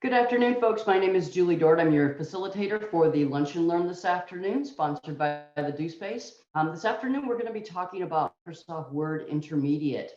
Good afternoon, folks. My name is Julie Dort. I'm your facilitator for the Lunch and Learn this afternoon, sponsored by the Do Space. This afternoon, we're going to be talking about Microsoft Word Intermediate.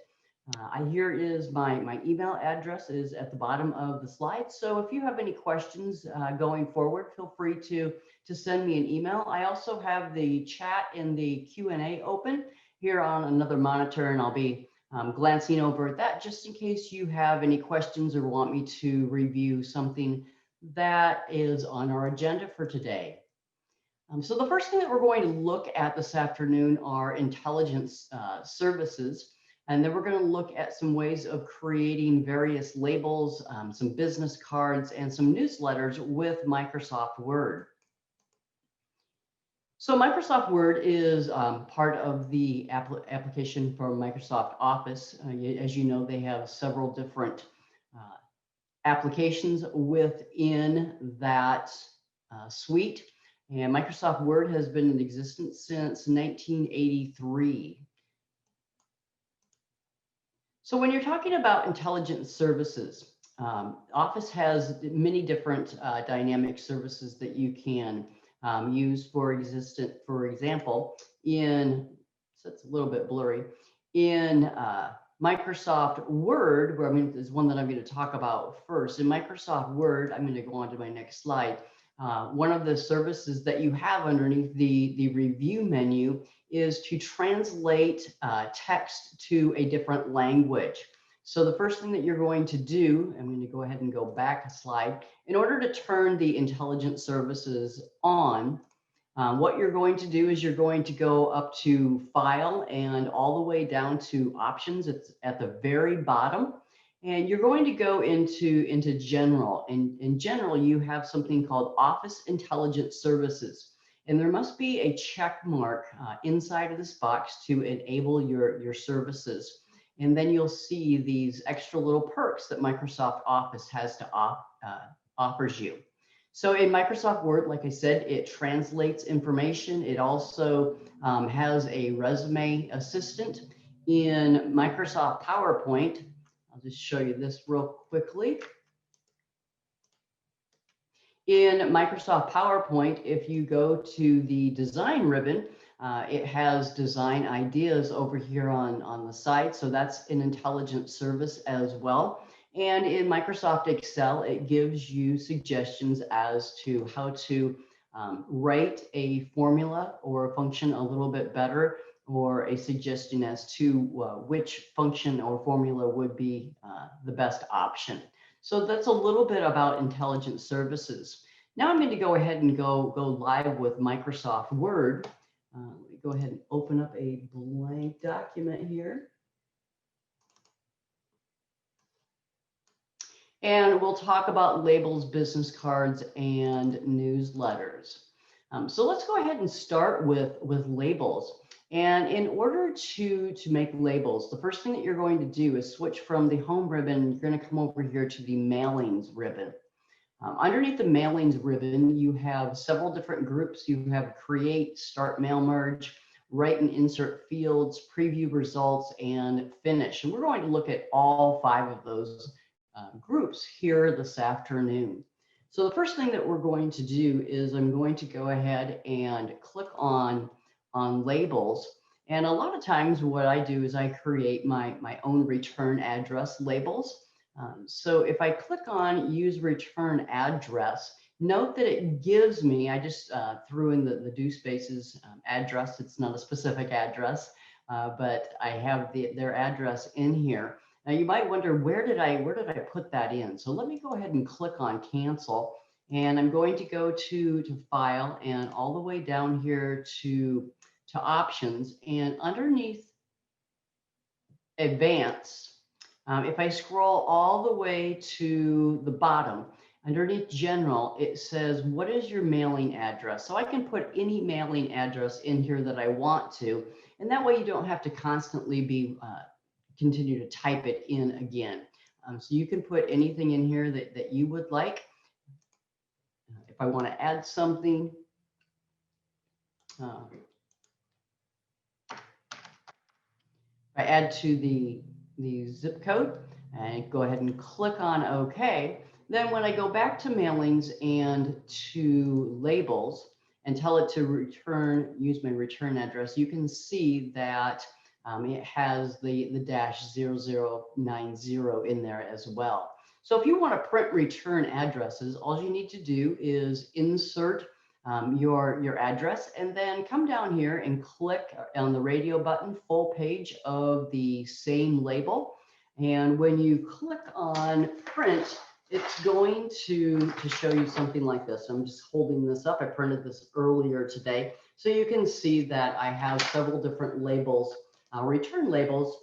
Here is my email address is at the bottom of the slide. So if you have any questions going forward, feel free to send me an email. I also have the chat and the Q&A open here on another monitor, and I'll be glancing over at that just in case you have any questions or want me to review something that is on our agenda for today. So the first thing that we're going to look at this afternoon are intelligence services. And then we're going to look at some ways of creating various labels, some business cards, and some newsletters with Microsoft Word. So Microsoft Word is part of the application for Microsoft Office. As you know, they have several different applications within that suite. And Microsoft Word has been in existence since 1983. So when you're talking about intelligence services, Office has many different dynamic services that you can use. For example, so it's a little bit blurry, in Microsoft Word, is one that I'm going to talk about first. In Microsoft Word, I'm going to go on to my next slide. One of the services that you have underneath the review menu is to translate text to a different language. So the first thing that you're going to do, I'm going to go ahead and go back a slide. In order to turn the intelligence services on, what you're going to do is you're going to go up to File and all the way down to Options. It's at the very bottom. And you're going to go into General. And in General, you have something called Office Intelligence Services. And there must be a check mark inside of this box to enable your services. And then you'll see these extra little perks that Microsoft Office has to offers you. So in Microsoft Word, like I said, it translates information. It also has a resume assistant. In Microsoft PowerPoint, I'll just show you this real quickly. In Microsoft PowerPoint, if you go to the design ribbon, it has design ideas over here on the side. So that's an intelligence service as well. And in Microsoft Excel, it gives you suggestions as to how to write a formula or a function a little bit better, or a suggestion as to which function or formula would be the best option. So that's a little bit about intelligence services. Now I'm going to go ahead and go live with Microsoft Word. Let me go ahead and open up a blank document here. And we'll talk about labels, business cards, and newsletters. So let's go ahead and start with labels. And in order to make labels, the first thing that you're going to do is switch from the home ribbon. You're going to come over here to the mailings ribbon. Underneath the mailings ribbon, you have several different groups. You have create, start mail merge, write and insert fields, preview results, and finish. And we're going to look at all 5 of those groups here this afternoon. So the first thing that we're going to do is I'm going to go ahead and click on labels. And a lot of times what I do is I create my own return address labels. So if I click on use return address, note that it gives me, I just threw in the Do Spaces address. It's not a specific address, but I have their address in here. Now you might wonder, where did I put that in? So let me go ahead and click on cancel. And I'm going to go to File and all the way down here to Options, and underneath Advanced, if I scroll all the way to the bottom, underneath General, it says, what is your mailing address? So I can put any mailing address in here that I want to, and that way you don't have to constantly continue to type it in again. So you can put anything in here that you would like. If I want to add something, I add to the zip code and go ahead and click on OK, Then when I go back to mailings and to labels and tell it to return, use my return address, you can see that it has the dash 0090 in there as well. So if you want to print return addresses, all you need to do is insert your address and then come down here and click on the radio button, full page of the same label. And when you click on print, it's going to show you something like this. I'm just holding this up. I printed this earlier today. So you can see that I have several different labels, return labels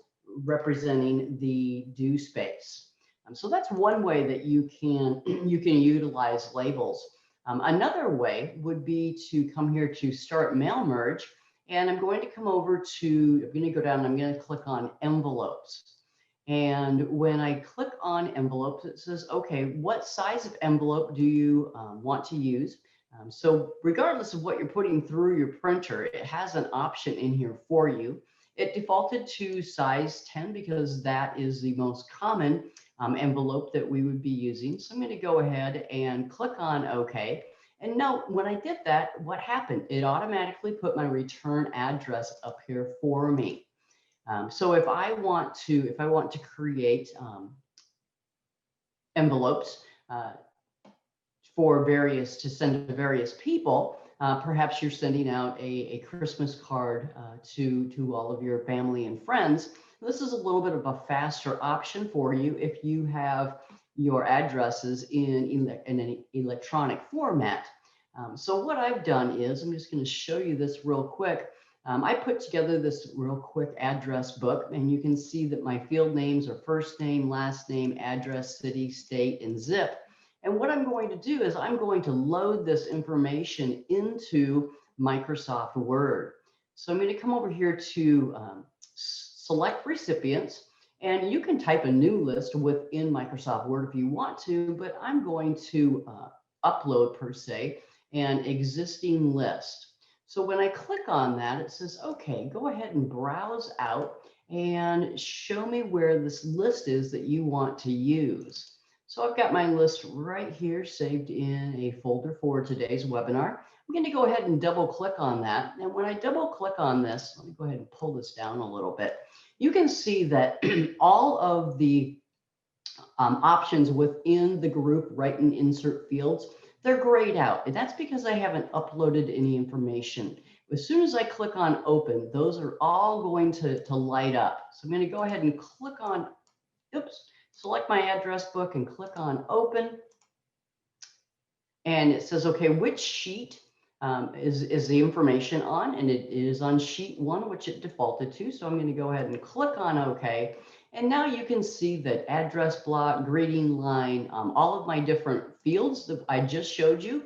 representing the due space. So that's one way that you can utilize labels. Another way would be to come here to start mail merge. And I'm going to come over to, I'm going to go down and I'm going to click on envelopes. And when I click on envelopes, it says, okay, what size of envelope do you want to use? So regardless of what you're putting through your printer, it has an option in here for you. It defaulted to size 10 because that is the most common envelope that we would be using. So I'm going to go ahead and click on OK. And note, when I did that, what happened? It automatically put my return address up here for me. So if I want to create envelopes to send to various people, perhaps you're sending out a Christmas card to all of your family and friends. This is a little bit of a faster option for you if you have your addresses in an electronic format. So what I've done is, I'm just going to show you this real quick. I put together this real quick address book, and you can see that my field names are first name, last name, address, city, state, and zip. And what I'm going to do is I'm going to load this information into Microsoft Word. So I'm going to come over here to select recipients, and you can type a new list within Microsoft Word if you want to, but I'm going to upload, per se, an existing list. So when I click on that, it says, okay, go ahead and browse out and show me where this list is that you want to use. So I've got my list right here saved in a folder for today's webinar. I'm going to go ahead and double click on that. And when I double click on this, let me go ahead and pull this down a little bit. You can see that all of the options within the group write and insert fields, they're grayed out. And that's because I haven't uploaded any information. As soon as I click on open, those are all going to light up. So I'm going to go ahead and click on, select my address book and click on open. And it says, okay, which sheet is the information on? And it is on sheet 1, which it defaulted to. So I'm going to go ahead and click on OK. And now you can see that address block, greeting line, all of my different fields that I just showed you,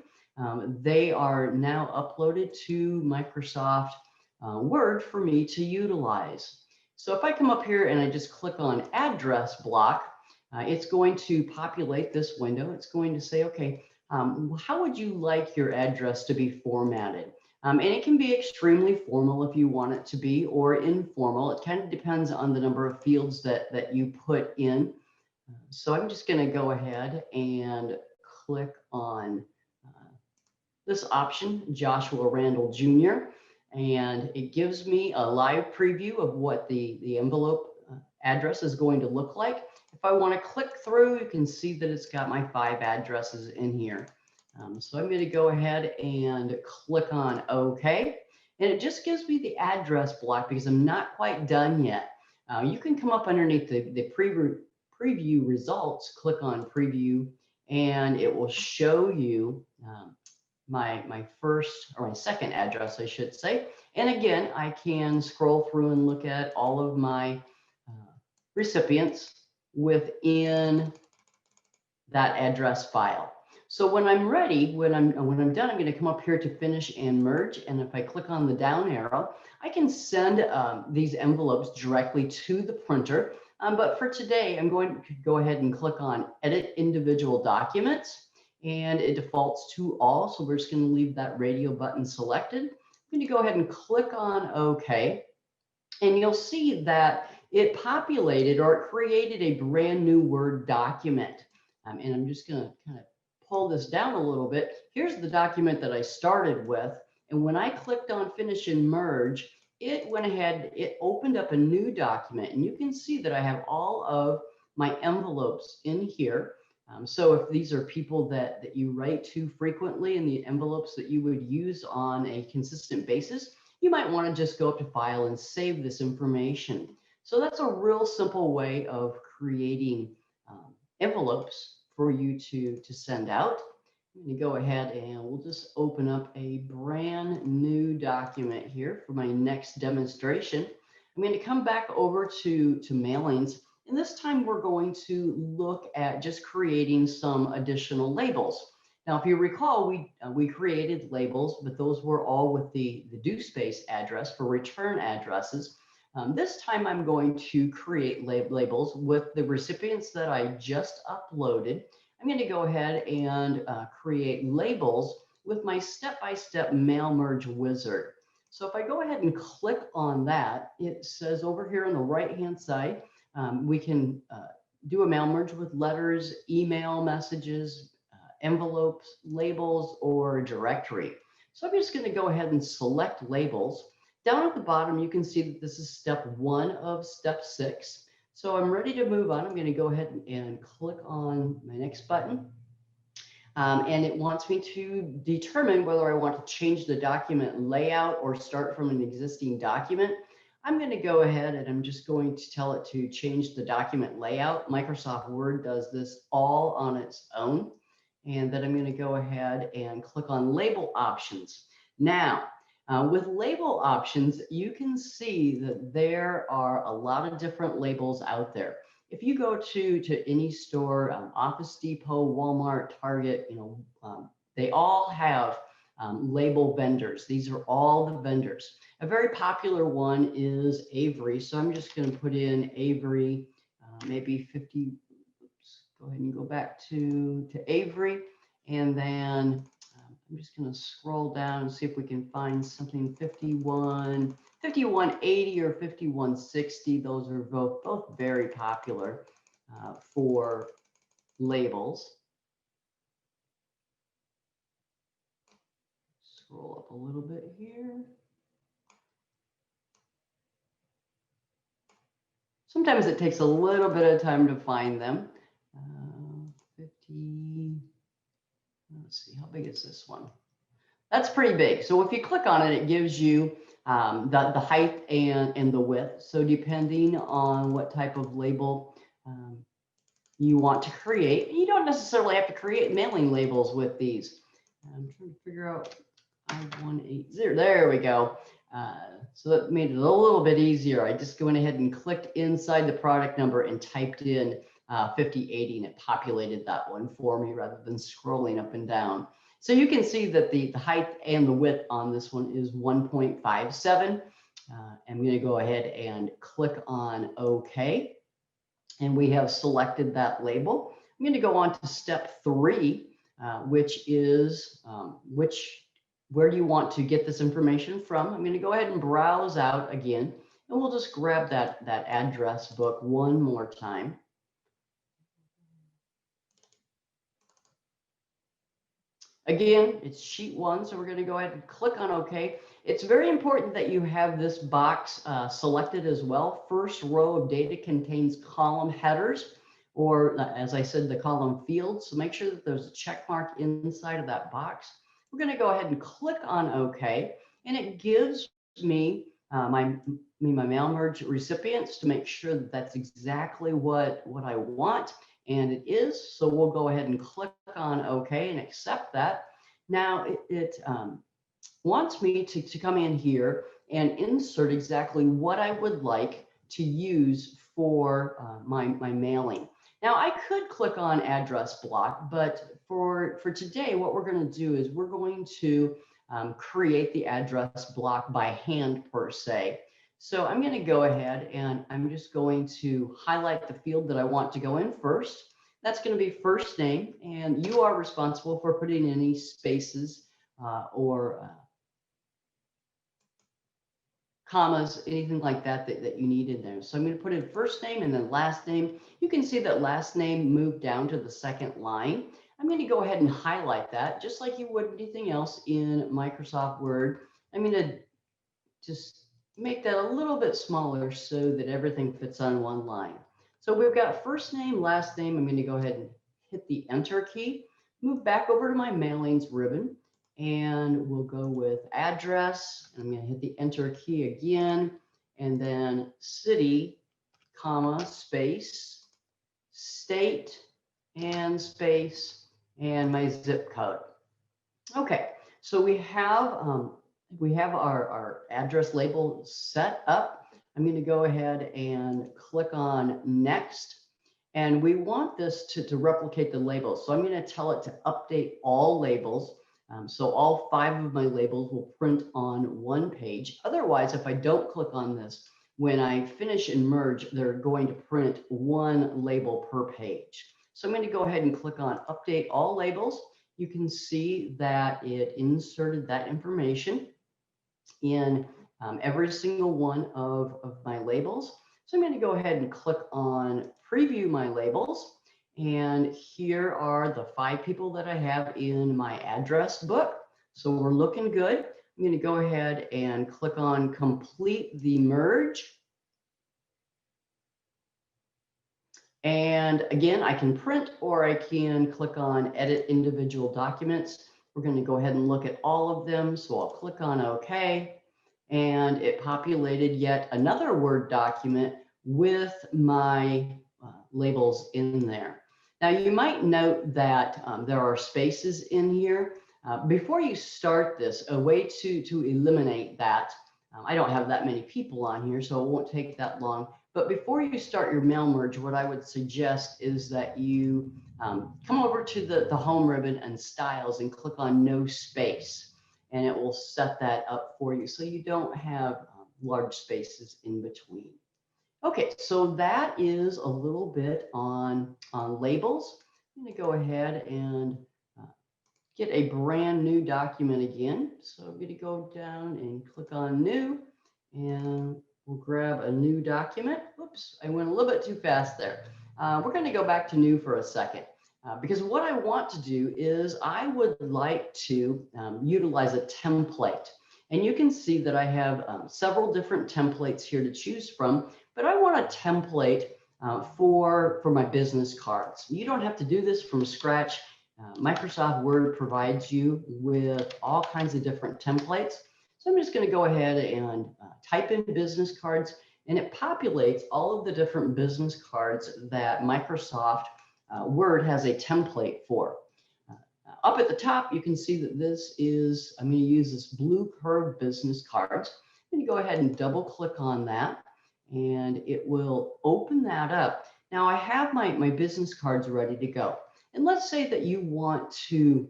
they are now uploaded to Microsoft Word for me to utilize. So if I come up here and I just click on address block, it's going to populate this window. It's going to say, okay, how would you like your address to be formatted? And it can be extremely formal if you want it to be, or informal. It kind of depends on the number of fields that you put in. So I'm just going to go ahead and click on this option, Joshua Randall Jr., and it gives me a live preview of what the envelope address is going to look like. If I want to click through, you can see that it's got my 5 addresses in here. So I'm going to go ahead and click on OK. And it just gives me the address block because I'm not quite done yet. You can come up underneath the preview results, click on preview, and it will show you my first or my second address, I should say. And again, I can scroll through and look at all of my recipients within that address file. So when I'm ready, when I'm done, I'm going to come up here to finish and merge. And if I click on the down arrow, I can send these envelopes directly to the printer. But for today, I'm going to go ahead and click on edit individual documents, and it defaults to all. So we're just going to leave that radio button selected. I'm going to go ahead and click on OK. And you'll see that it populated or it created a brand new Word document. And I'm just going to kind of pull this down a little bit. Here's the document that I started with. And when I clicked on finish and merge, it went ahead, it opened up a new document. And you can see that I have all of my envelopes in here. So if these are people that you write to frequently and the envelopes that you would use on a consistent basis, you might want to just go up to File and save this information. So that's a real simple way of creating envelopes for you to send out. I'm going to go ahead and we'll just open up a brand new document here for my next demonstration. I'm going to come back over to mailings, and this time we're going to look at just creating some additional labels. Now, if you recall, we created labels, but those were all with the due space address for return addresses. This time I'm going to create labels with the recipients that I just uploaded. I'm going to go ahead and create labels with my step-by-step mail merge wizard. So if I go ahead and click on that, it says over here on the right-hand side, we can do a mail merge with letters, email messages, envelopes, labels, or directory. So I'm just going to go ahead and select labels. Down at the bottom, you can see that this is step 1 of step 6. So I'm ready to move on. I'm going to go ahead and click on my next button. And it wants me to determine whether I want to change the document layout or start from an existing document. I'm going to go ahead and I'm just going to tell it to change the document layout. Microsoft Word does this all on its own. And then I'm going to go ahead and click on label options. Now, with label options, you can see that there are a lot of different labels out there. If you go to any store, Office Depot, Walmart, Target, they all have label vendors. These are all the vendors. A very popular one is Avery. So I'm just going to put in Avery, maybe 50. Oops, go ahead and go back to Avery, and then I'm just going to scroll down and see if we can find something 5180 or 5160. Those are both very popular for labels. Scroll up a little bit here. Sometimes it takes a little bit of time to find them. 50. Let's see, how big is this one? That's pretty big. So if you click on it, it gives you the height and the width. So depending on what type of label you want to create, you don't necessarily have to create mailing labels with these. I'm trying to figure out I-180. There we go. So that made it a little bit easier. I just went ahead and clicked inside the product number and typed in 5080, and it populated that one for me rather than scrolling up and down. So you can see that the height and the width on this one is 1.57. I'm going to go ahead and click on OK. And we have selected that label. I'm going to go on to step 3, which is where do you want to get this information from? I'm going to go ahead and browse out again, and we'll just grab that address book one more time. Again, it's sheet 1, so we're going to go ahead and click on OK. It's very important that you have this box selected as well. First row of data contains column headers, or as I said, the column fields. So make sure that there's a check mark inside of that box. We're going to go ahead and click on OK, and it gives me my mail merge recipients to make sure that that's exactly what I want. And it is, so we'll go ahead and click on OK and accept that. Now it wants me to come in here and insert exactly what I would like to use for my mailing. Now I could click on address block, but for today, what we're going to do is we're going to create the address block by hand per se. So I'm going to go ahead and I'm just going to highlight the field that I want to go in first. That's going to be first name, and you are responsible for putting any spaces or commas, anything like that, that you need in there. So I'm going to put in first name and then last name. You can see that last name moved down to the second line. I'm going to go ahead and highlight that just like you would anything else in Microsoft Word. I'm going to just make that a little bit smaller so that everything fits on one line. So we've got first name, last name. I'm going to go ahead and hit the enter key, move back over to my mailings ribbon, and we'll go with address. I'm going to hit the enter key again, and then city, comma, space, state, and space, and my zip code. Okay, so we have our address label set up. I'm going to go ahead and click on next. And we want this to replicate the labels. So I'm going to tell it to update all labels. So all 5 of my labels will print on one page. Otherwise, if I don't click on this, when I finish and merge, they're going to print one label per page. So I'm going to go ahead and click on update all labels. You can see that it inserted that information in every single one of my labels. So I'm going to go ahead and click on preview my labels. And here are the 5 people that I have in my address book. So we're looking good. I'm going to go ahead and click on complete the merge. And again, I can print or I can click on edit individual documents. We're going to go ahead and look at all of them. So I'll click on OK. And it populated yet another Word document with my labels in there. Now you might note that there are spaces in here. Before you start this, a way to eliminate that, I don't have that many people on here, so it won't take that long. But before you start your mail merge, what I would suggest is that you come over to the home ribbon and styles and click on no space. And it will set that up for you so you don't have large spaces in between. Okay, so that is a little bit on labels. I'm going to go ahead and get a brand new document again. So I'm going to go down and click on new, and we'll grab a new document. Oops, I went a little bit too fast there. We're going to go back to new for a second. Because what I want to do is I would like to utilize a template. And you can see that I have several different templates here to choose from, but I want a template for my business cards. You don't have to do this from scratch. Microsoft Word provides you with all kinds of different templates. So I'm just going to go ahead and type in business cards, and it populates all of the different business cards that Microsoft Word has a template for. Up at the top, you can see that this is, I'm going to use this blue curve business cards. I'm going to go ahead and double click on that, and it will open that up. Now I have my business cards ready to go. And let's say that you want to,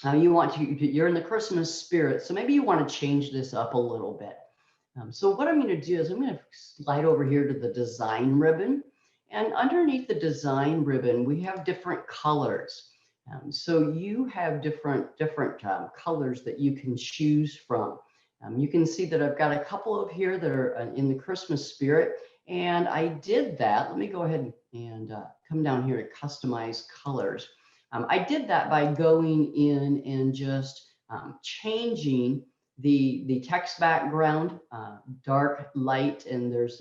you're in the Christmas spirit, so maybe you want to change this up a little bit. So what I'm going to do is I'm going to slide over here to the design ribbon. And underneath the design ribbon, we have different colors. So you have different colors that you can choose from. You can see that I've got a couple of here that are in the Christmas spirit. And I did that. Let me go ahead and come down here to customize colors. I did that by going in and just changing the text background, dark, light, and there's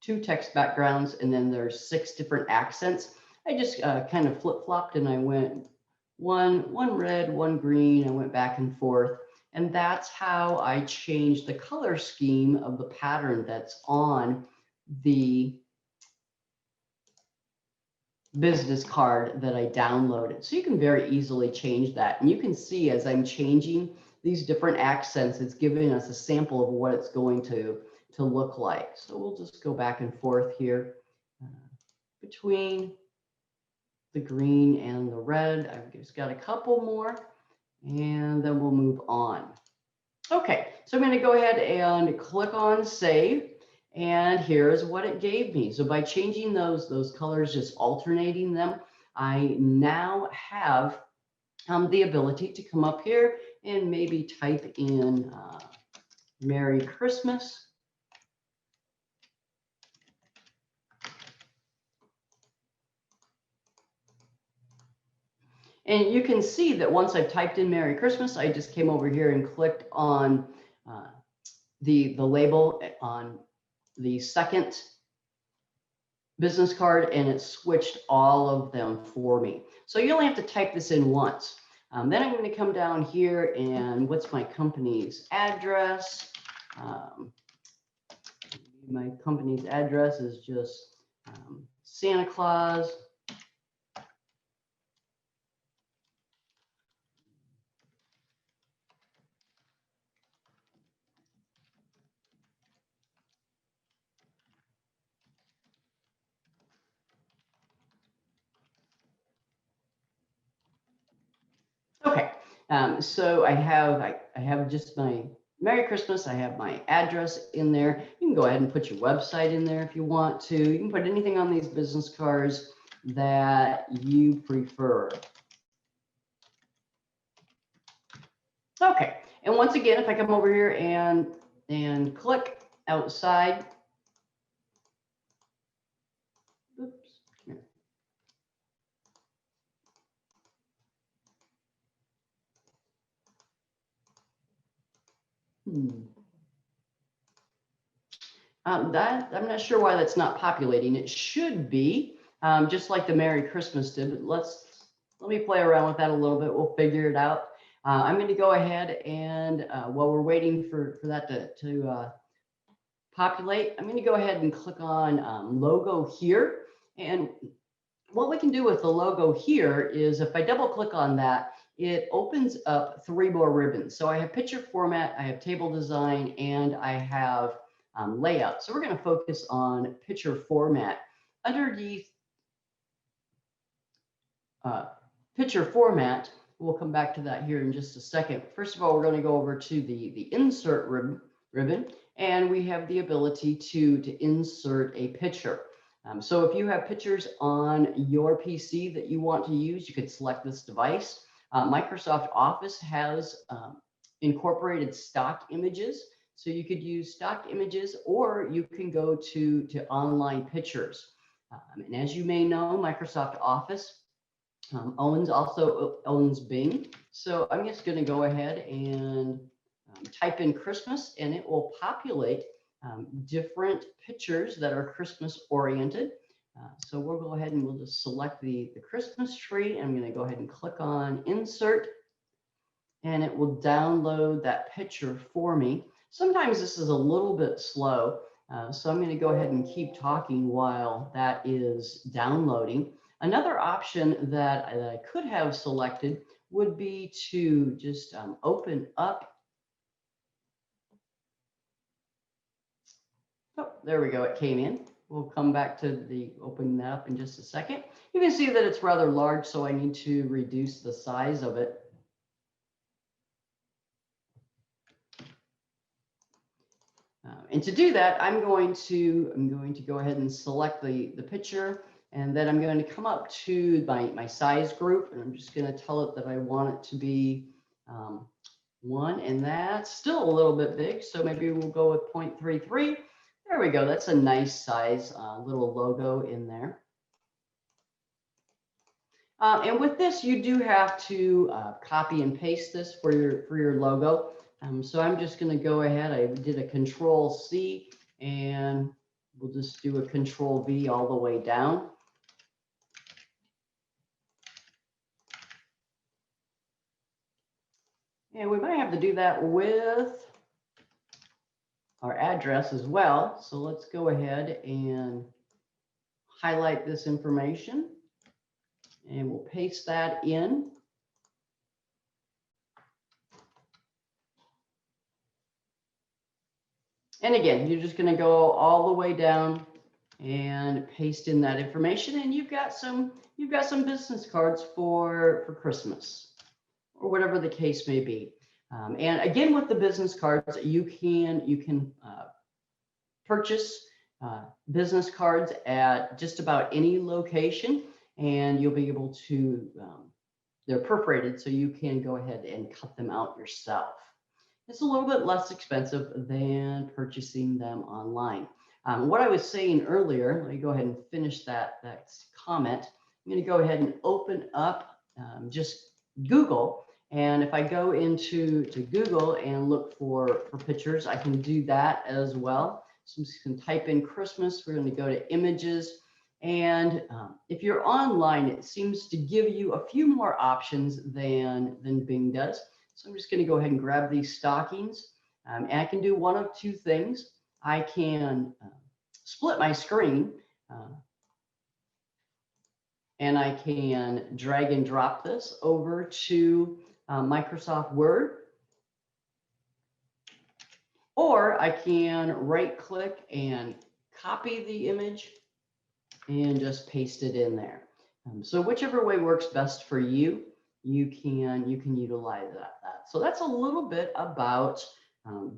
2 text backgrounds, and then there's 6 different accents. I just kind of flip-flopped, and I went one red, one green. I went back and forth, and that's how I changed the color scheme of the pattern that's on the business card that I downloaded. So you can very easily change that, and you can see as I'm changing these different accents, it's giving us a sample of what it's going to look like. So we'll just go back and forth here between the green and the red. I've just got a couple more, and then we'll move on. Okay, so I'm going to go ahead and click on save, and here's what it gave me. So by changing those colors, just alternating them, I now have the ability to come up here and maybe type in Merry Christmas. And you can see that once I've typed in Merry Christmas, I just came over here and clicked on the label on the second business card, and it switched all of them for me. So you only have to type this in once. Then I'm going to come down here, and what's my company's address? My company's address is just Santa Claus. Okay, so I have just my Merry Christmas. I have my address in there. You can go ahead and put your website in there if you want to. You can put anything on these business cards that you prefer. Okay, and once again, if I come over here and click outside, oops, here. That I'm not sure why that's not populating. It should be just like the Merry Christmas did. But let me play around with that a little bit. We'll figure it out. I'm going to go ahead and while we're waiting for that to populate, I'm going to go ahead and click on logo here. And what we can do with the logo here is if I double click on that, it opens up 3 more ribbons. So I have picture format, I have table design, and I have layout. So we're going to focus on picture format. Underneath picture format, we'll come back to that here in just a second. First of all, we're going to go over to the insert ribbon, and we have the ability to insert a picture. So if you have pictures on your PC that you want to use, you could select this device. Microsoft Office has incorporated stock images. So you could use stock images, or you can go to online pictures. And as you may know, Microsoft Office also owns Bing. So I'm just going to go ahead and type in Christmas, and it will populate different pictures that are Christmas oriented. So we'll go ahead and we'll just select the Christmas tree. I'm going to go ahead and click on Insert, and it will download that picture for me. Sometimes this is a little bit slow, so I'm going to go ahead and keep talking while that is downloading. Another option that I could have selected would be to just open up. Oh, there we go, it came in. We'll come back to the opening that up in just a second. You can see that it's rather large, so I need to reduce the size of it. And to do that, I'm going to go ahead and select the picture, and then I'm going to come up to my size group, and I'm just going to tell it that I want it to be 1, and that's still a little bit big, so maybe we'll go with 0.33. There we go. That's a nice size little logo in there. And with this, you do have to copy and paste this for your logo. So I'm just going to go ahead. I did a Control C, and we'll just do a Control V all the way down. And we might have to do that with our address as well. So let's go ahead and highlight this information, and we'll paste that in. And again, you're just going to go all the way down and paste in that information, and you've got some business cards for Christmas, or whatever the case may be. And again, with the business cards, you can purchase business cards at just about any location, and you'll be able to. They're perforated, so you can go ahead and cut them out yourself. It's a little bit less expensive than purchasing them online. What I was saying earlier, let me go ahead and finish that comment. I'm going to go ahead and open up just Google. And if I go into Google and look for pictures, I can do that as well. So I'm just going to type in Christmas. We're going to go to images. And if you're online, it seems to give you a few more options than Bing does. So I'm just going to go ahead and grab these stockings. And I can do one of two things. I can split my screen and I can drag and drop this over to Microsoft Word. Or I can right click and copy the image and just paste it in there. So whichever way works best for you, you can utilize that. So that's a little bit about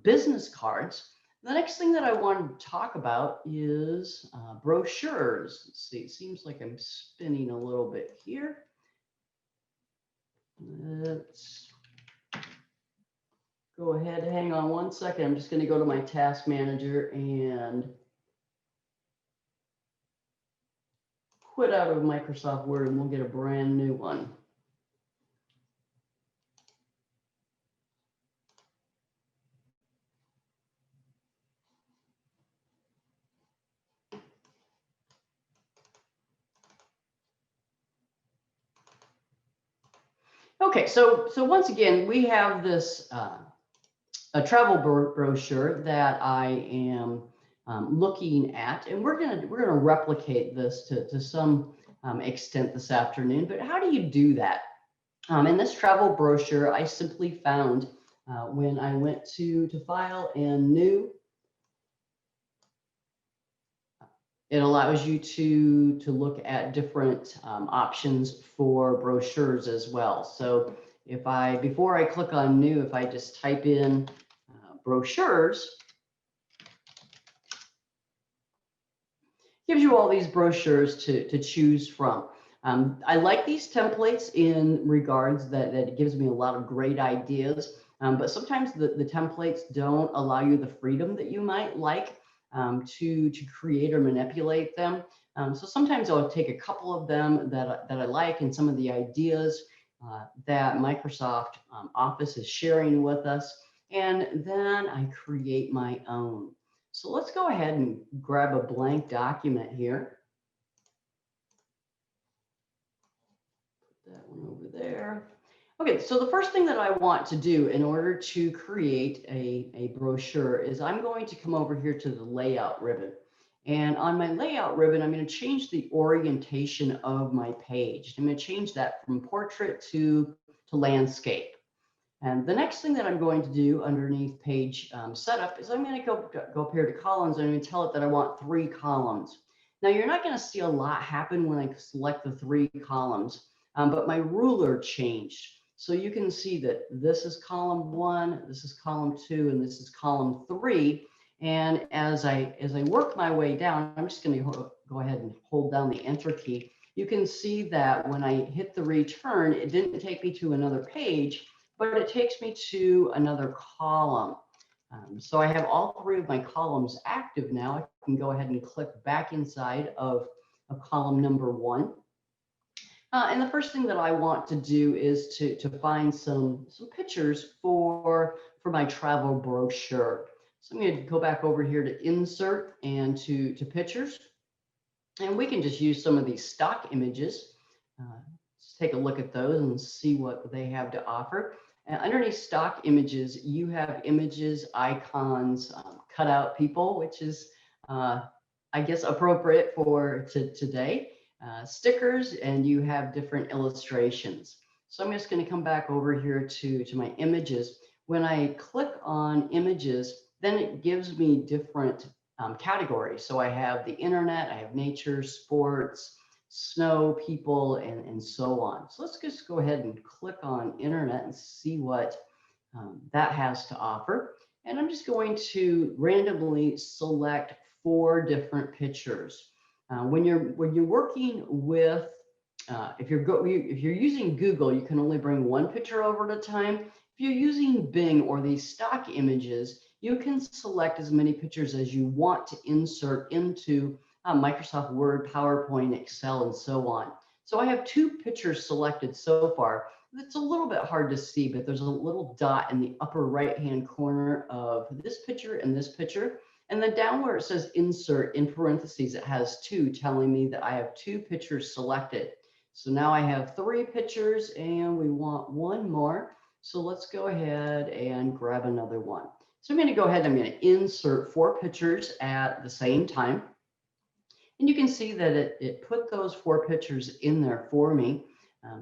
business cards. The next thing that I wanted to talk about is brochures. Let's see, it seems like I'm spinning a little bit here. Let's go ahead, hang on one second. I'm just going to go to my task manager and quit out of Microsoft Word and we'll get a brand new one. Okay, so once again, we have this a travel brochure that I am looking at, and we're gonna replicate this to some extent this afternoon. But how do you do that? In this travel brochure, I simply found when I went to File and New, it allows you to look at different options for brochures as well. So if before I click on New, if I just type in brochures, gives you all these brochures to choose from. I like these templates in regards that it gives me a lot of great ideas, but sometimes the templates don't allow you the freedom that you might like to create or manipulate them. So sometimes I'll take a couple of them that I like and some of the ideas that Microsoft Office is sharing with us, and then I create my own. So let's go ahead and grab a blank document here. Put that one over there. Okay, so the first thing that I want to do in order to create a brochure is I'm going to come over here to the layout ribbon. And on my layout ribbon, I'm going to change the orientation of my page. I'm going to change that from portrait to landscape. And the next thing that I'm going to do underneath page setup is I'm going to go up here to columns and I'm going to tell it that I want 3 columns. Now you're not going to see a lot happen when I select the 3 columns, but my ruler changed. So you can see that this is column 1, this is column 2, and this is column 3. And as I work my way down, I'm just going to go ahead and hold down the Enter key. You can see that when I hit the return, it didn't take me to another page, but it takes me to another column. So I have all 3 of my columns active now. I can go ahead and click back inside of column number 1. And the first thing that I want to do is to find some pictures for my travel brochure. So I'm going to go back over here to Insert and to Pictures. And we can just use some of these stock images. Let's take a look at those and see what they have to offer. Underneath stock images, you have images, icons, cutout people, which is, I guess, appropriate for today. Stickers, and you have different illustrations. So I'm just going to come back over here to my images. When I click on images, then it gives me different categories. So I have the internet, I have nature, sports, snow, people, and so on. So let's just go ahead and click on internet and see what that has to offer. And I'm just going to randomly select 4 different pictures. When you're working with, if you're using Google, you can only bring 1 picture over at a time. If you're using Bing or these stock images, you can select as many pictures as you want to insert into Microsoft Word, PowerPoint, Excel, and so on. So I have 2 pictures selected so far. It's a little bit hard to see, but there's a little dot in the upper right-hand corner of this picture and this picture. And then down where it says insert in parentheses, it has 2 telling me that I have 2 pictures selected. So now I have 3 pictures and we want 1 more. So let's go ahead and grab another one. So I'm going to go ahead and I'm going to insert 4 pictures at the same time. And you can see that it put those 4 pictures in there for me.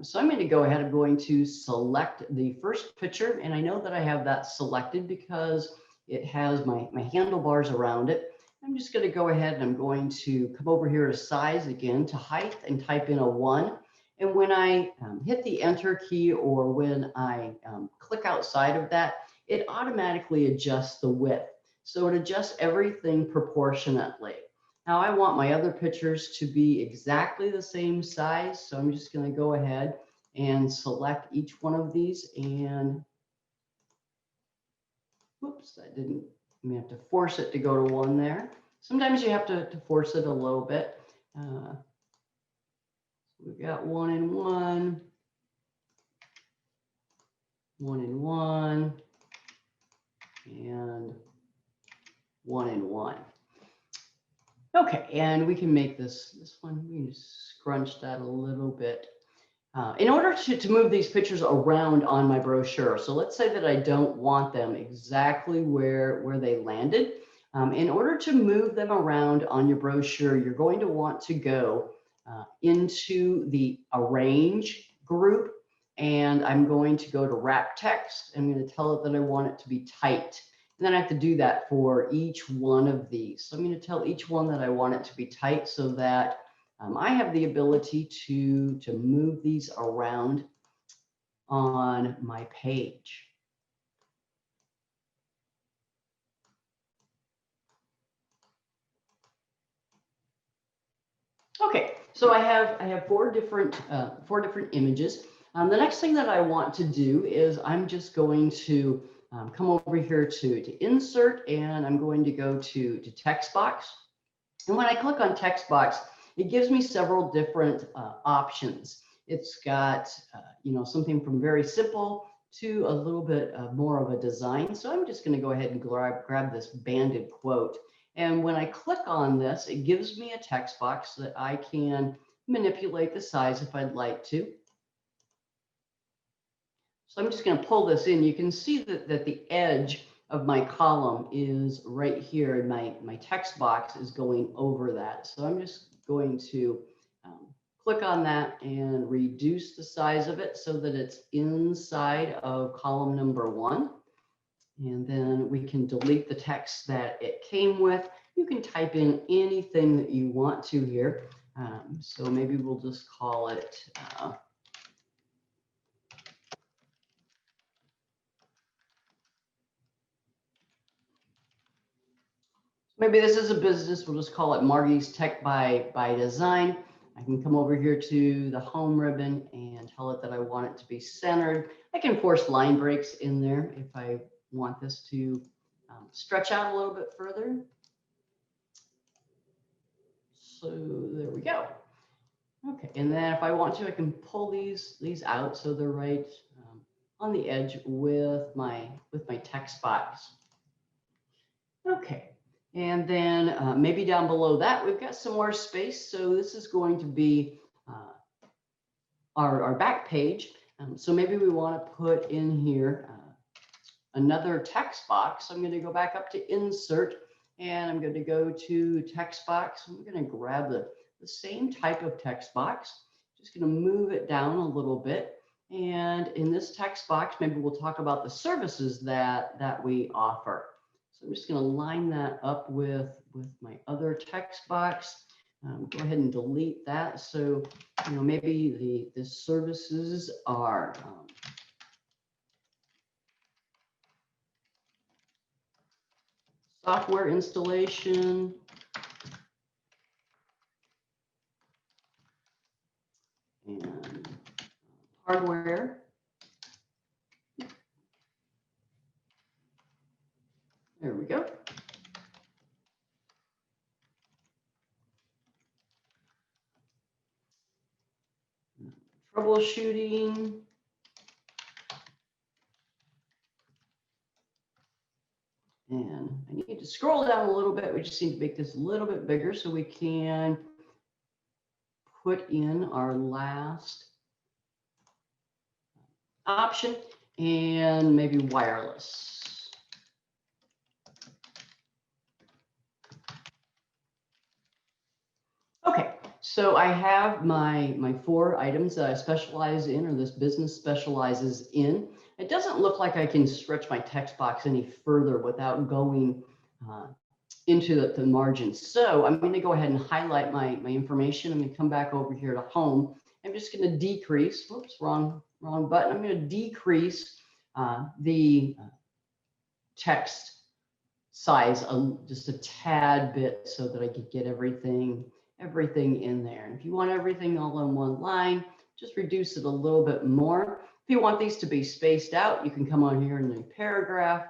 So I'm going to go ahead, I'm going to select the first picture. And I know that I have that selected because it has my handlebars around it. I'm just going to go ahead and I'm going to come over here to size again, to height, and type in a 1. And when I hit the enter key or when I click outside of that, it automatically adjusts the width. So it adjusts everything proportionately. Now I want my other pictures to be exactly the same size. So I'm just going to go ahead and select each one of these and whoops, I didn't, you have to force it to go to 1 there. Sometimes you have to force it a little bit. We've got 1 and 1, 1 and 1, and 1 and 1. Okay, and we can make this one, we can just scrunch that a little bit. In order to move these pictures around on my brochure, so let's say that I don't want them exactly where they landed. In order to move them around on your brochure, you're going to want to go into the Arrange group, and I'm going to go to Wrap Text. I'm going to tell it that I want it to be tight. And then I have to do that for each one of these. So I'm going to tell each one that I want it to be tight so that I have the ability to move these around on my page. Okay, so I have 4 different images. The next thing that I want to do is I'm just going to come over here to insert, and I'm going to go to text box. And when I click on text box, it gives me several different options. It's got something from very simple to a little bit more of a design. So I'm just going to go ahead and grab this banded quote. And when I click on this, it gives me a text box that I can manipulate the size if I'd like to. So I'm just going to pull this in. You can see that the edge of my column is right here, and my text box is going over that. So I'm just going to click on that and reduce the size of it so that it's inside of column number 1. And then we can delete the text that it came with. You can type in anything that you want to here. So maybe we'll just call it maybe this is a business. We'll just call it Margie's Tech by Design. I can come over here to the home ribbon and tell it that I want it to be centered. I can force line breaks in there if I want this to stretch out a little bit further. So there we go. Okay, and then if I want to, I can pull these out so they're right on the edge with my text box. Okay, and then maybe down below that we've got some more space. So this is going to be our back page. So maybe we want to put in here another text box. I'm going to go back up to insert, and I'm going to go to text box. I'm going to grab the same type of text box. Just going to move it down a little bit. And in this text box, maybe we'll talk about the services that we offer. So I'm just going to line that up with my other text box. Go ahead and delete that. So, maybe the services are software installation, and hardware, troubleshooting. And I need to scroll down a little bit. We just need to make this a little bit bigger so we can put in our last option, and maybe wireless. Okay, so I have my 4 items that I specialize in, or this business specializes in. It doesn't look like I can stretch my text box any further without going into the margins. So I'm going to go ahead and highlight my information. I'm going to come back over here to home. I'm just going to decrease, whoops, wrong button. I'm going to decrease the text size just a tad bit so that I could get everything in there. And if you want everything all in one line, just reduce it a little bit more. If you want these to be spaced out, you can come on here in the paragraph,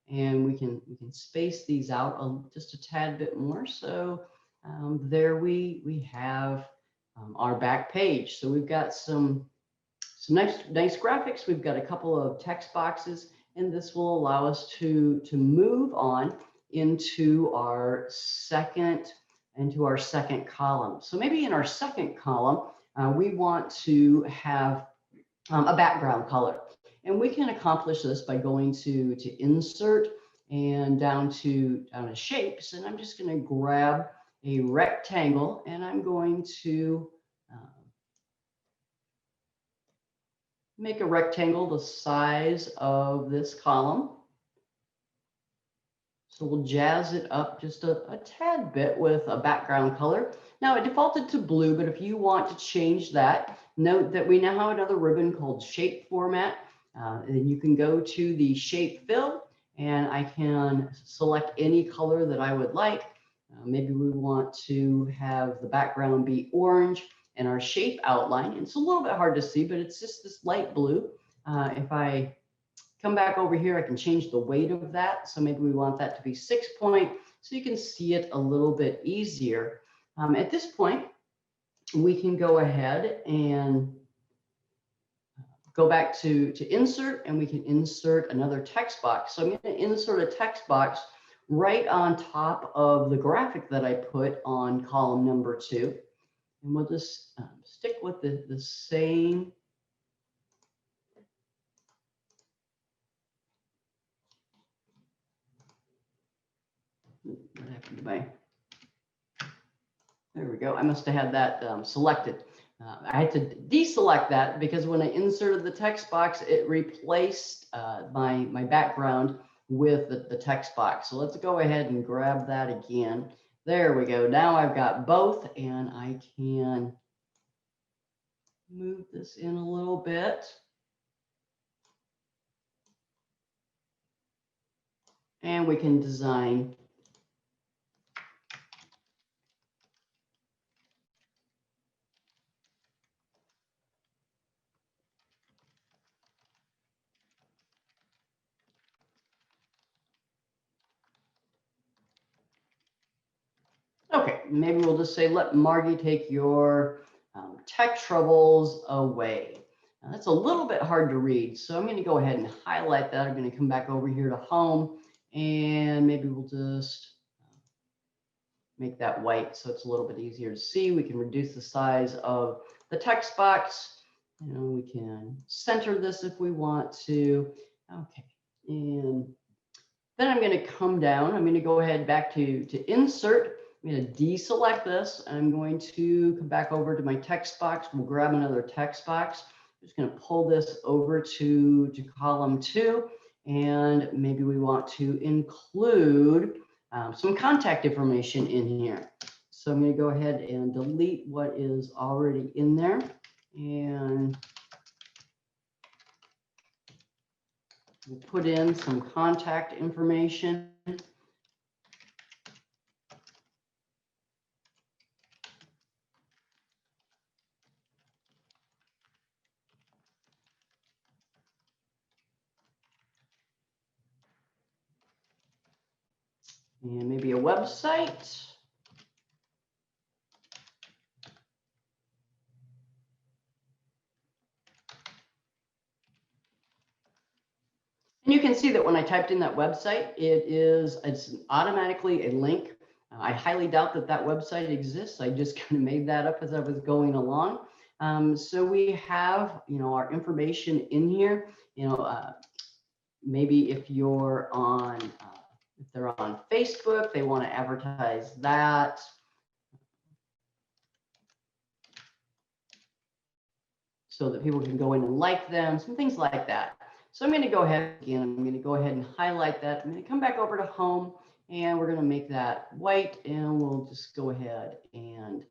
and we can space these out just a tad bit more. So there we have our back page. So we've got some nice graphics. We've got a couple of text boxes, and this will allow us to move on into our second column. So maybe in our second column, we want to have a background color. And we can accomplish this by going to insert and down to shapes. And I'm just going to grab a rectangle, and I'm going to make a rectangle the size of this column. So we'll jazz it up just a tad bit with a background color. Now it defaulted to blue, but if you want to change that, note that we now have another ribbon called Shape Format. And you can go to the Shape Fill, and I can select any color that I would like. Maybe we want to have the background be orange and our shape outline. It's a little bit hard to see, but it's just this light blue. If I come back over here, I can change the weight of that. So maybe we want that to be 6 point, so you can see it a little bit easier. At this point, we can go ahead and go back to insert, and we can insert another text box. So I'm going to insert a text box right on top of the graphic that I put on column number 2. And we'll just stick with the same. What happened to my? There we go. I must have had that selected. I had to deselect that because when I inserted the text box, it replaced my background with the text box. So let's go ahead and grab that again. There we go. Now I've got both, and I can move this in a little bit. And we can design okay, maybe we'll just say, let Margie take your tech troubles away. Now, that's a little bit hard to read, so I'm going to go ahead and highlight that. I'm going to come back over here to home, and maybe we'll just make that white so it's a little bit easier to see. We can reduce the size of the text box. You know, we can center this if we want to. Okay, and then I'm going to come down. I'm going to go ahead back to insert. I'm going to deselect this. I'm going to come back over to my text box. We'll grab another text box. I'm just going to pull this over to column 2. And maybe we want to include some contact information in here. So I'm going to go ahead and delete what is already in there. And we'll put in some contact information. And maybe a website. can see that when I typed in that website, it's automatically a link. I highly doubt that that website exists. I just kind of made that up as I was going along. So we have, our information in here. Maybe if you're on, if they're on Facebook, they want to advertise that. So that people can go in and like them, some things like that. So I'm going to go ahead again. I'm going to go ahead and highlight that. I'm going to come back over to home and we're going to make that white, and we'll just go ahead and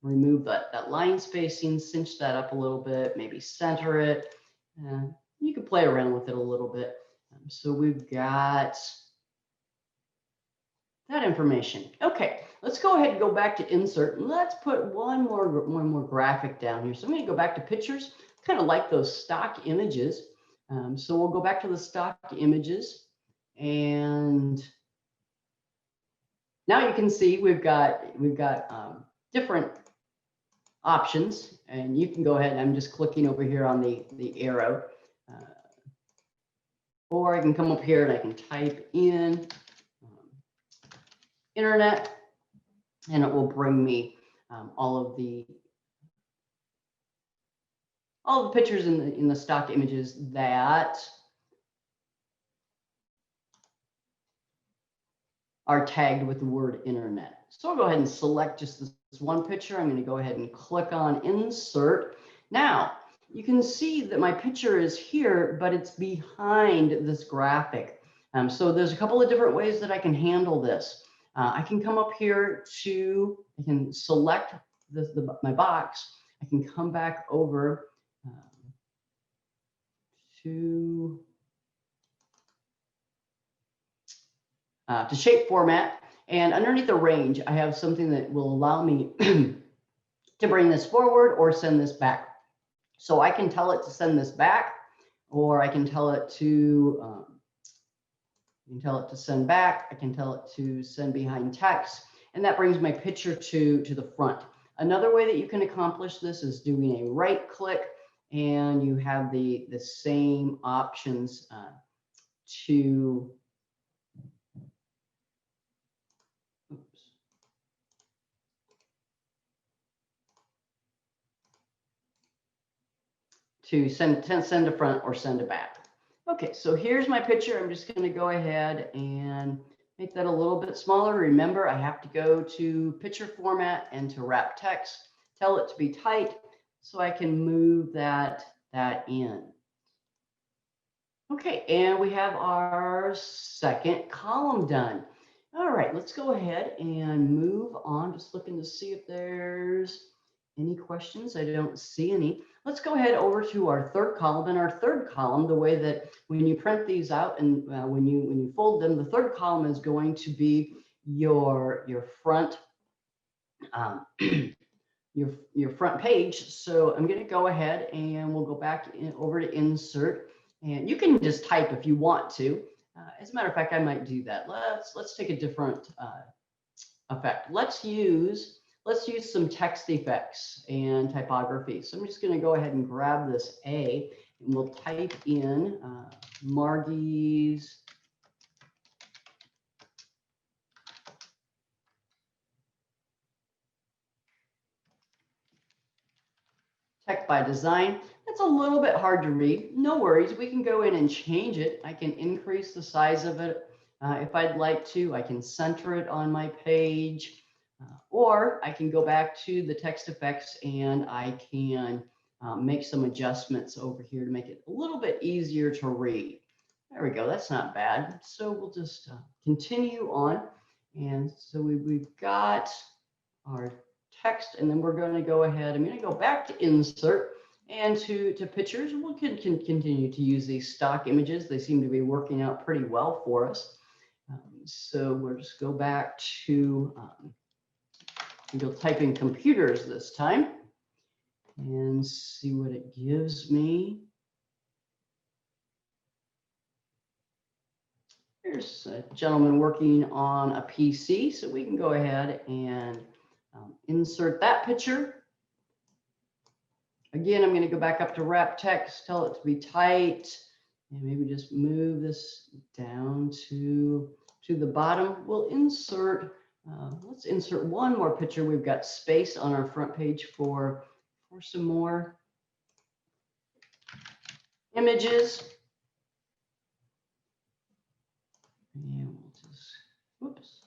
remove that line spacing, cinch that up a little bit, maybe center it. You can play around with it a little bit. So we've got that information. Okay, let's go ahead and go back to insert. And let's put one more graphic down here. So I'm going to go back to pictures. Kind of like those stock images. So we'll go back to the stock images, and now you can see we've got different options, and you can go ahead. I'm just clicking over here on the arrow, or I can come up here and I can type in internet, and it will bring me all of the pictures in the stock images that are tagged with the word internet. So I'll go ahead and select just this one picture. I'm going to go ahead and click on insert. Now you can see that my picture is here, but it's behind this graphic. So there's a couple of different ways that I can handle this. I can come up here I can select my box. I can come back over to shape format, and underneath the range, I have something that will allow me to bring this forward or send this back. So I can tell it to send this back, or I can tell it to send back. I can tell it to send behind text, and that brings my picture to the front. Another way that you can accomplish this is doing a right click, and you have the same options to send to front or send to back. Okay, so here's my picture. I'm just going to go ahead and make that a little bit smaller. Remember, I have to go to picture format and to wrap text, tell it to be tight so I can move that in. Okay, and we have our second column done. All right, let's go ahead and move on. Just looking to see if there's any questions. I don't see any. Let's go ahead over to our third column. In our third column, the way that when you print these out and when you fold them, the third column is going to be your front your front page. So I'm going to go ahead and we'll go back over to insert, and you can just type if you want to. As a matter of fact, I might do that. Let's take a different effect. Let's use some text effects and typography. So I'm just going to go ahead and grab this A, and we'll type in Margie's Tech by Design. That's a little bit hard to read. No worries. We can go in and change it. I can increase the size of it if I'd like to. I can center it on my page. Or I can go back to the text effects and I can make some adjustments over here to make it a little bit easier to read. There we go. That's not bad. So we'll just continue on. And so we've got our text, and then we're going to go ahead. I'm going to go back to insert and to pictures. We'll continue to use these stock images. They seem to be working out pretty well for us. So we'll just go back to you'll type in computers this time and see what it gives me. Here's a gentleman working on a PC, so we can go ahead and insert that picture. Again, I'm going to go back up to wrap text, tell it to be tight, And maybe just move this down to the bottom. We'll insert, let's insert one more picture. We've got space on our front page for some more images. And we'll just, whoops.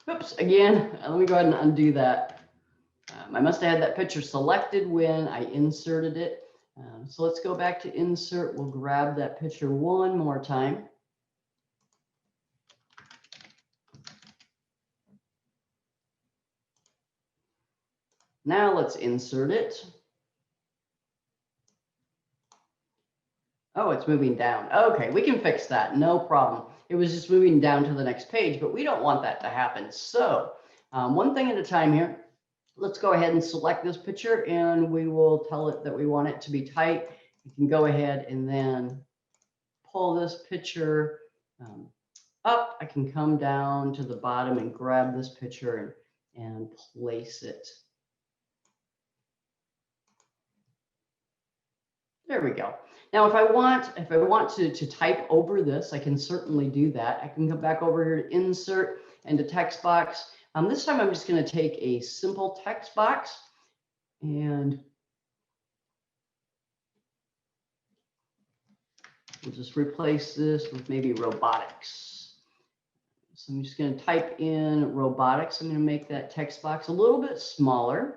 Oops, again, let me go ahead and undo that. I must have had that picture selected when I inserted it. So let's go back to insert. We'll grab that picture one more time. Now let's insert it. Oh, it's moving down. Okay, we can fix that, no problem. It was just moving down to the next page, but we don't want that to happen. So one thing at a time here. Let's go ahead and select this picture and we will tell it that we want it to be tight. You can go ahead and then pull this picture up. I can come down to the bottom and grab this picture and place it. There we go. Now, if I want to type over this, I can certainly do that. I can come back over here to insert and to text box. This time I'm just going to take a simple text box and we'll just replace this with maybe robotics. So I'm just going to type in robotics. I'm going to make that text box a little bit smaller.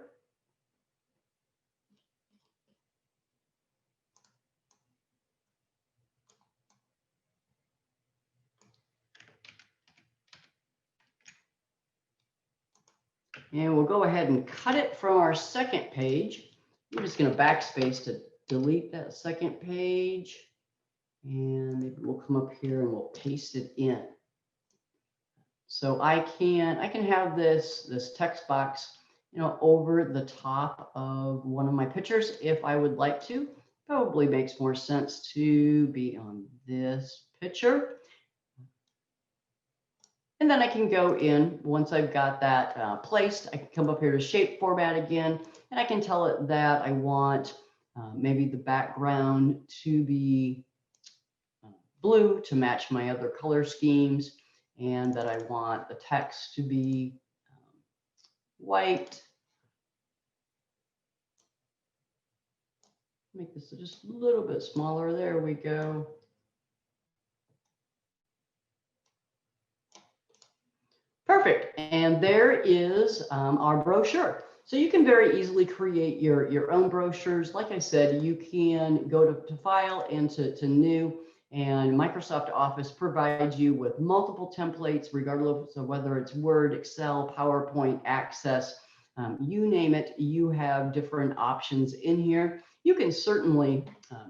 And we'll go ahead and cut it from our second page. I'm just going to backspace to delete that second page. And maybe we'll come up here and we'll paste it in. So I can have this text box, over the top of one of my pictures if I would like to. Probably makes more sense to be on this picture. And then I can go in, once I've got that placed, I can come up here to shape format again, and I can tell it that I want maybe the background to be blue to match my other color schemes, and that I want the text to be white. Make this just a little bit smaller. There we go. Perfect. And there is our brochure. So you can very easily create your own brochures. Like I said, you can go to File and to New, and Microsoft Office provides you with multiple templates, regardless of whether it's Word, Excel, PowerPoint, Access, you name it, you have different options in here. You can certainly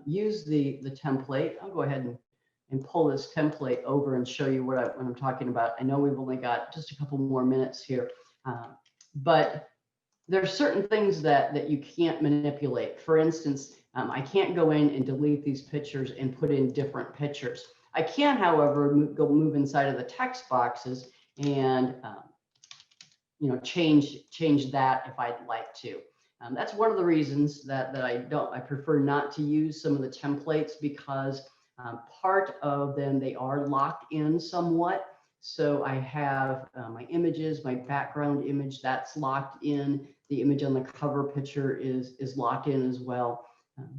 use the template. I'll go ahead and pull this template over and show you what I'm talking about. I know we've only got just a couple more minutes here, but there are certain things that you can't manipulate. For instance, I can't go in and delete these pictures and put in different pictures. I can, however, move inside of the text boxes and change that if I'd like to. That's one of the reasons that I prefer not to use some of the templates, because part of them, they are locked in somewhat. So I have my images, my background image, that's locked in. The image on the cover picture is locked in as well.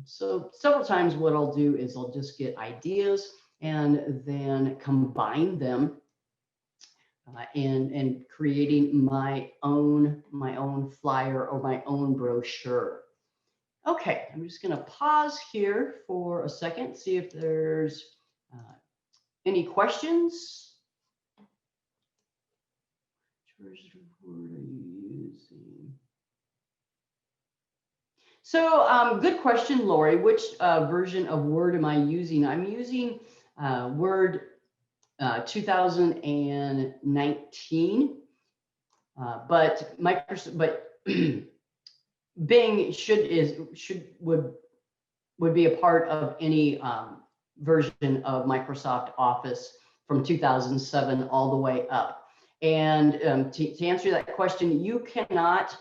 So several times what I'll do is I'll just get ideas and then combine them and creating my own flyer or my own brochure. Okay, I'm just going to pause here for a second, see if there's any questions. Which version of Word are you using? So good question, Lori. Which version of Word am I using? I'm using Word 2019, but Microsoft, Bing would be a part of any version of Microsoft Office from 2007 all the way up. And to answer that question, you cannot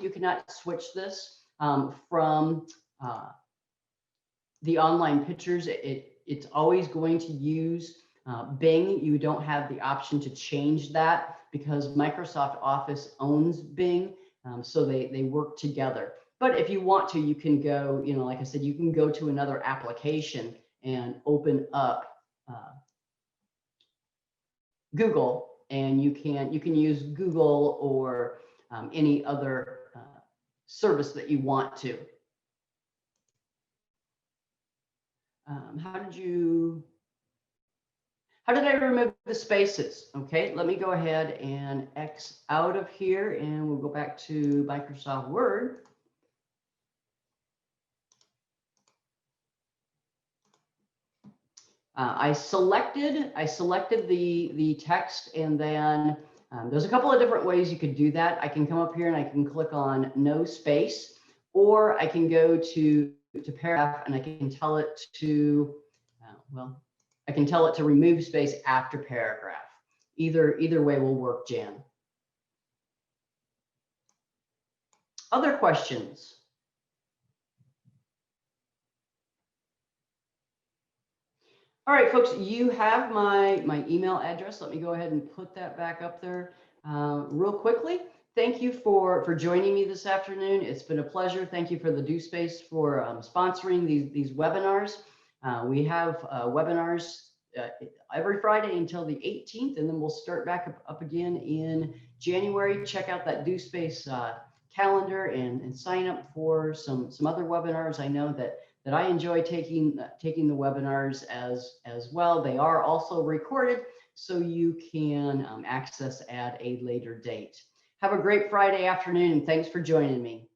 switch this from the online pictures. It's always going to use Bing. You don't have the option to change that because Microsoft Office owns Bing, so they work together. But if you want to, you can go, like I said, you can go to another application and open up Google, and you can use Google or any other service that you want to. How did I remove the spaces? Okay, let me go ahead and X out of here, and we'll go back to Microsoft Word. I selected the text, and then there's a couple of different ways you could do that. I can come up here and I can click on no space, or I can go to paragraph and I can tell it to, I can tell it to remove space after paragraph. Either way will work, Jan. Other questions? All right, folks, you have my email address. Let me go ahead and put that back up there real quickly. Thank you for joining me this afternoon. It's been a pleasure. Thank you for the DoSpace for sponsoring these webinars. We have webinars every Friday until the 18th, and then we'll start back up again in January. Check out that DoSpace calendar and sign up for some other webinars. I know that I enjoy taking the webinars as well. They are also recorded, so you can access at a later date. Have a great Friday afternoon, and thanks for joining me.